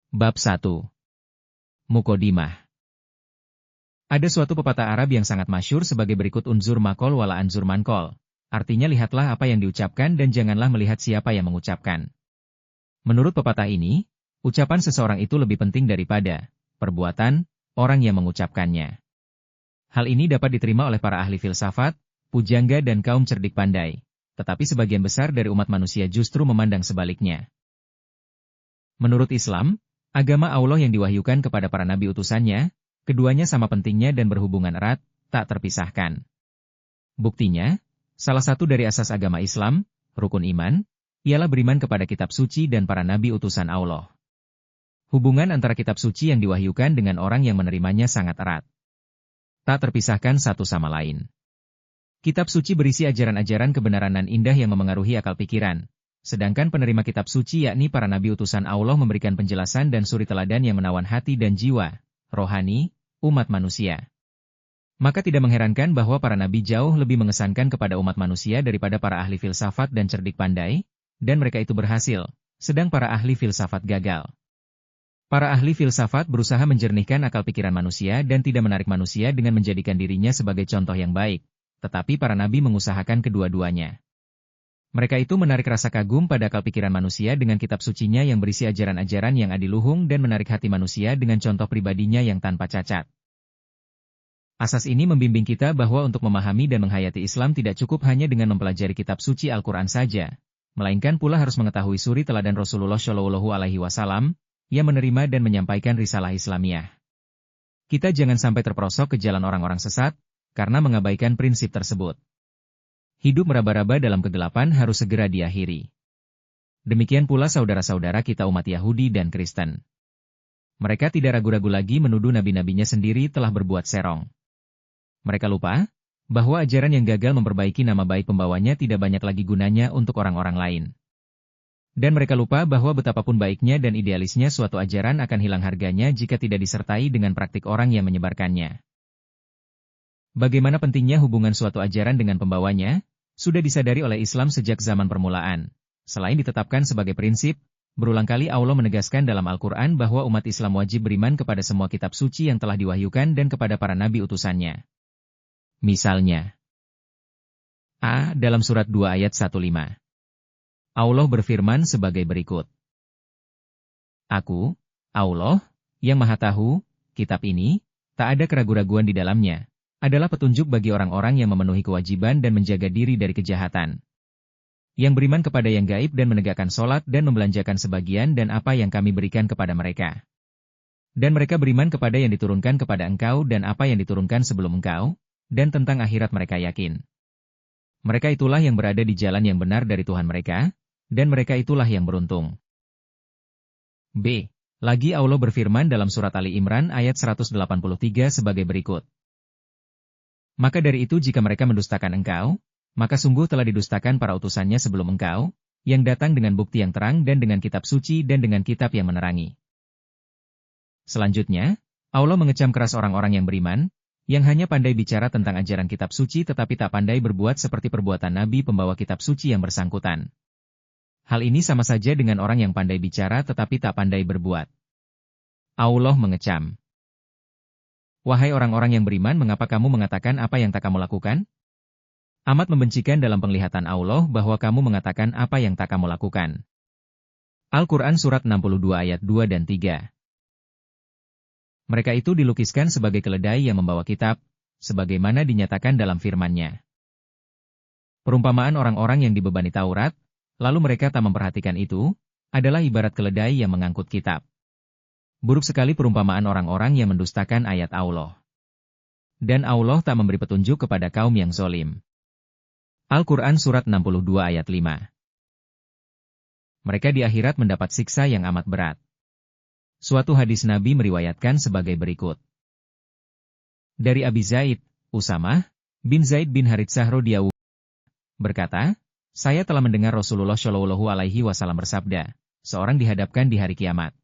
Bab 1. Mukodimah. Ada suatu pepatah Arab yang sangat masyhur sebagai berikut unzur makol wala anzur mankol. Artinya lihatlah apa yang diucapkan dan janganlah melihat siapa yang mengucapkan. Menurut pepatah ini, ucapan seseorang itu lebih penting daripada perbuatan orang yang mengucapkannya. Hal ini dapat diterima oleh para ahli filsafat, pujangga dan kaum cerdik pandai. Tetapi sebagian besar dari umat manusia justru memandang sebaliknya. Menurut Islam, agama Allah yang diwahyukan kepada para nabi utusannya, keduanya sama pentingnya dan berhubungan erat, tak terpisahkan. Buktinya, salah satu dari asas agama Islam, rukun iman, ialah beriman kepada kitab suci dan para nabi utusan Allah. Hubungan antara kitab suci yang diwahyukan dengan orang yang menerimanya sangat erat. Tak terpisahkan satu sama lain. Kitab suci berisi ajaran-ajaran kebenaran dan indah yang memengaruhi akal pikiran. Sedangkan penerima kitab suci yakni para nabi utusan Allah memberikan penjelasan dan suri teladan yang menawan hati dan jiwa, rohani, umat manusia. Maka tidak mengherankan bahwa para nabi jauh lebih mengesankan kepada umat manusia daripada para ahli filsafat dan cerdik pandai, dan mereka itu berhasil, sedang para ahli filsafat gagal. Para ahli filsafat berusaha menjernihkan akal pikiran manusia dan tidak menarik manusia dengan menjadikan dirinya sebagai contoh yang baik, tetapi para nabi mengusahakan kedua-duanya. Mereka itu menarik rasa kagum pada akal pikiran manusia dengan kitab sucinya yang berisi ajaran-ajaran yang adiluhung dan menarik hati manusia dengan contoh pribadinya yang tanpa cacat. Asas ini membimbing kita bahwa untuk memahami dan menghayati Islam tidak cukup hanya dengan mempelajari kitab suci Al-Quran saja, melainkan pula harus mengetahui suri teladan Rasulullah Shallallahu Alaihi Wasallam yang menerima dan menyampaikan risalah Islamiyah. Kita jangan sampai terperosok ke jalan orang-orang sesat, karena mengabaikan prinsip tersebut. Hidup meraba-raba dalam kegelapan harus segera diakhiri. Demikian pula saudara-saudara kita umat Yahudi dan Kristen. Mereka tidak ragu-ragu lagi menuduh nabi-nabinya sendiri telah berbuat serong. Mereka lupa bahwa ajaran yang gagal memperbaiki nama baik pembawanya tidak banyak lagi gunanya untuk orang-orang lain. Dan mereka lupa bahwa betapapun baiknya dan idealisnya suatu ajaran akan hilang harganya jika tidak disertai dengan praktik orang yang menyebarkannya. Bagaimana pentingnya hubungan suatu ajaran dengan pembawanya, sudah disadari oleh Islam sejak zaman permulaan. Selain ditetapkan sebagai prinsip, berulang kali Allah menegaskan dalam Al-Quran bahwa umat Islam wajib beriman kepada semua kitab suci yang telah diwahyukan dan kepada para nabi utusannya. Misalnya, dalam surat 2 ayat 15. Allah berfirman sebagai berikut. Aku, Allah, yang maha tahu, kitab ini, tak ada keraguan-raguan di dalamnya. Adalah petunjuk bagi orang-orang yang memenuhi kewajiban dan menjaga diri dari kejahatan. Yang beriman kepada yang gaib dan menegakkan sholat dan membelanjakan sebagian dan apa yang kami berikan kepada mereka. Dan mereka beriman kepada yang diturunkan kepada engkau dan apa yang diturunkan sebelum engkau, dan tentang akhirat mereka yakin. Mereka itulah yang berada di jalan yang benar dari Tuhan mereka, dan mereka itulah yang beruntung. B. Lagi Allah berfirman dalam surat Ali Imran ayat 183 sebagai berikut. Maka dari itu jika mereka mendustakan engkau, maka sungguh telah didustakan para utusannya sebelum engkau, yang datang dengan bukti yang terang dan dengan kitab suci dan dengan kitab yang menerangi. Selanjutnya, Allah mengecam keras orang-orang yang beriman, yang hanya pandai bicara tentang ajaran kitab suci tetapi tak pandai berbuat seperti perbuatan nabi pembawa kitab suci yang bersangkutan. Hal ini sama saja dengan orang yang pandai bicara tetapi tak pandai berbuat. Allah mengecam. Wahai orang-orang yang beriman, mengapa kamu mengatakan apa yang tak kamu lakukan? Amat membencikan dalam penglihatan Allah bahwa kamu mengatakan apa yang tak kamu lakukan. Al-Quran Surat 62 ayat 2 dan 3. Mereka itu dilukiskan sebagai keledai yang membawa kitab, sebagaimana dinyatakan dalam firman-Nya. Perumpamaan orang-orang yang dibebani Taurat, lalu mereka tak memperhatikan itu, adalah ibarat keledai yang mengangkut kitab. Buruk sekali perumpamaan orang-orang yang mendustakan ayat Allah. Dan Allah tak memberi petunjuk kepada kaum yang zolim. Al-Quran Surat 62 ayat 5. Mereka di akhirat mendapat siksa yang amat berat. Suatu hadis Nabi meriwayatkan sebagai berikut. Dari Abi Zaid, Usamah, bin Zaid bin Haritsah radhiyallahu berkata, saya telah mendengar Rasulullah Shallallahu Alaihi Wasallam bersabda, seorang dihadapkan di hari kiamat.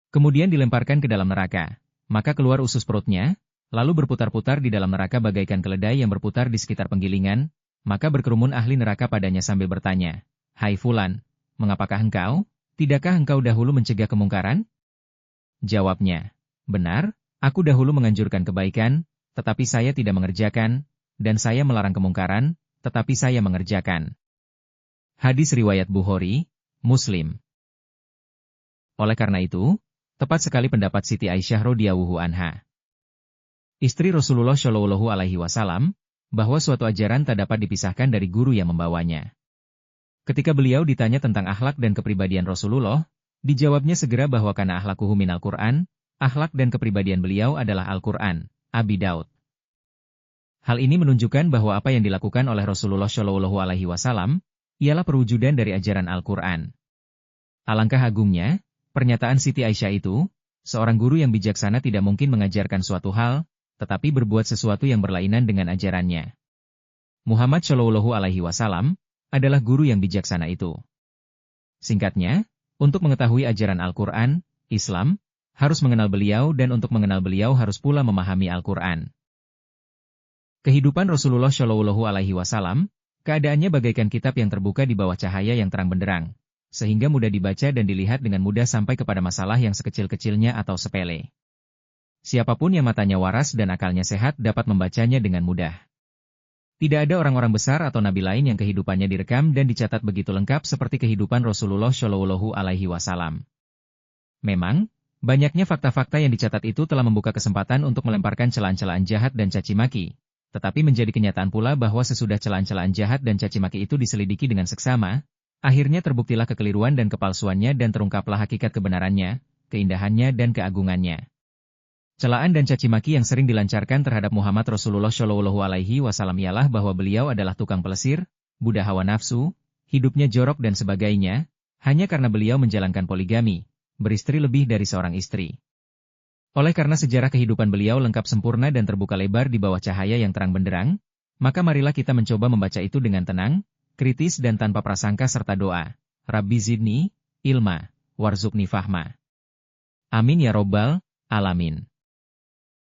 Kemudian dilemparkan ke dalam neraka, maka keluar usus perutnya, lalu berputar-putar di dalam neraka bagaikan keledai yang berputar di sekitar penggilingan, maka berkerumun ahli neraka padanya sambil bertanya, Hai Fulan, mengapakah engkau? Tidakkah engkau dahulu mencegah kemungkaran? Jawabnya, benar, aku dahulu menganjurkan kebaikan, tetapi saya tidak mengerjakan, dan saya melarang kemungkaran, tetapi saya mengerjakan. Hadis riwayat Bukhari, Muslim. Oleh karena itu, tepat sekali pendapat Siti Aisyah radhiyallahu anha, istri Rasulullah Shallallahu alaihi wasallam, bahwa suatu ajaran tak dapat dipisahkan dari guru yang membawanya. Ketika beliau ditanya tentang akhlak dan kepribadian Rasulullah, dijawabnya segera bahwa kana akhlaquhu minal Qur'an, akhlak dan kepribadian beliau adalah Al-Qur'an, Abi Daud. Hal ini menunjukkan bahwa apa yang dilakukan oleh Rasulullah Shallallahu alaihi wasallam ialah perwujudan dari ajaran Al-Qur'an. Alangkah agungnya pernyataan Siti Aisyah itu, seorang guru yang bijaksana tidak mungkin mengajarkan suatu hal, tetapi berbuat sesuatu yang berlainan dengan ajarannya. Muhammad Shallallahu alaihi wasallam adalah guru yang bijaksana itu. Singkatnya, untuk mengetahui ajaran Al-Qur'an, Islam, harus mengenal beliau dan untuk mengenal beliau harus pula memahami Al-Qur'an. Kehidupan Rasulullah Shallallahu alaihi wasallam, keadaannya bagaikan kitab yang terbuka di bawah cahaya yang terang benderang, sehingga mudah dibaca dan dilihat dengan mudah sampai kepada masalah yang sekecil-kecilnya atau sepele. Siapapun yang matanya waras dan akalnya sehat dapat membacanya dengan mudah. Tidak ada orang-orang besar atau nabi lain yang kehidupannya direkam dan dicatat begitu lengkap seperti kehidupan Rasulullah Shallallahu alaihi wasallam. Memang, banyaknya fakta-fakta yang dicatat itu telah membuka kesempatan untuk melemparkan celaan-celaan jahat dan caci maki. Tetapi menjadi kenyataan pula bahwa sesudah celaan-celaan jahat dan caci maki itu diselidiki dengan seksama, akhirnya terbuktilah kekeliruan dan kepalsuannya dan terungkaplah hakikat kebenarannya, keindahannya dan keagungannya. Celaan dan caci maki yang sering dilancarkan terhadap Muhammad Rasulullah Shallallahu alaihi wasallam ialah bahwa beliau adalah tukang pelesir, budak hawa nafsu, hidupnya jorok dan sebagainya, hanya karena beliau menjalankan poligami, beristri lebih dari seorang istri. Oleh karena sejarah kehidupan beliau lengkap sempurna dan terbuka lebar di bawah cahaya yang terang benderang, maka marilah kita mencoba membaca itu dengan tenang, kritis dan tanpa prasangka serta doa. Rabbi zidni ilma, warzuqni fahma. Amin ya robbal alamin.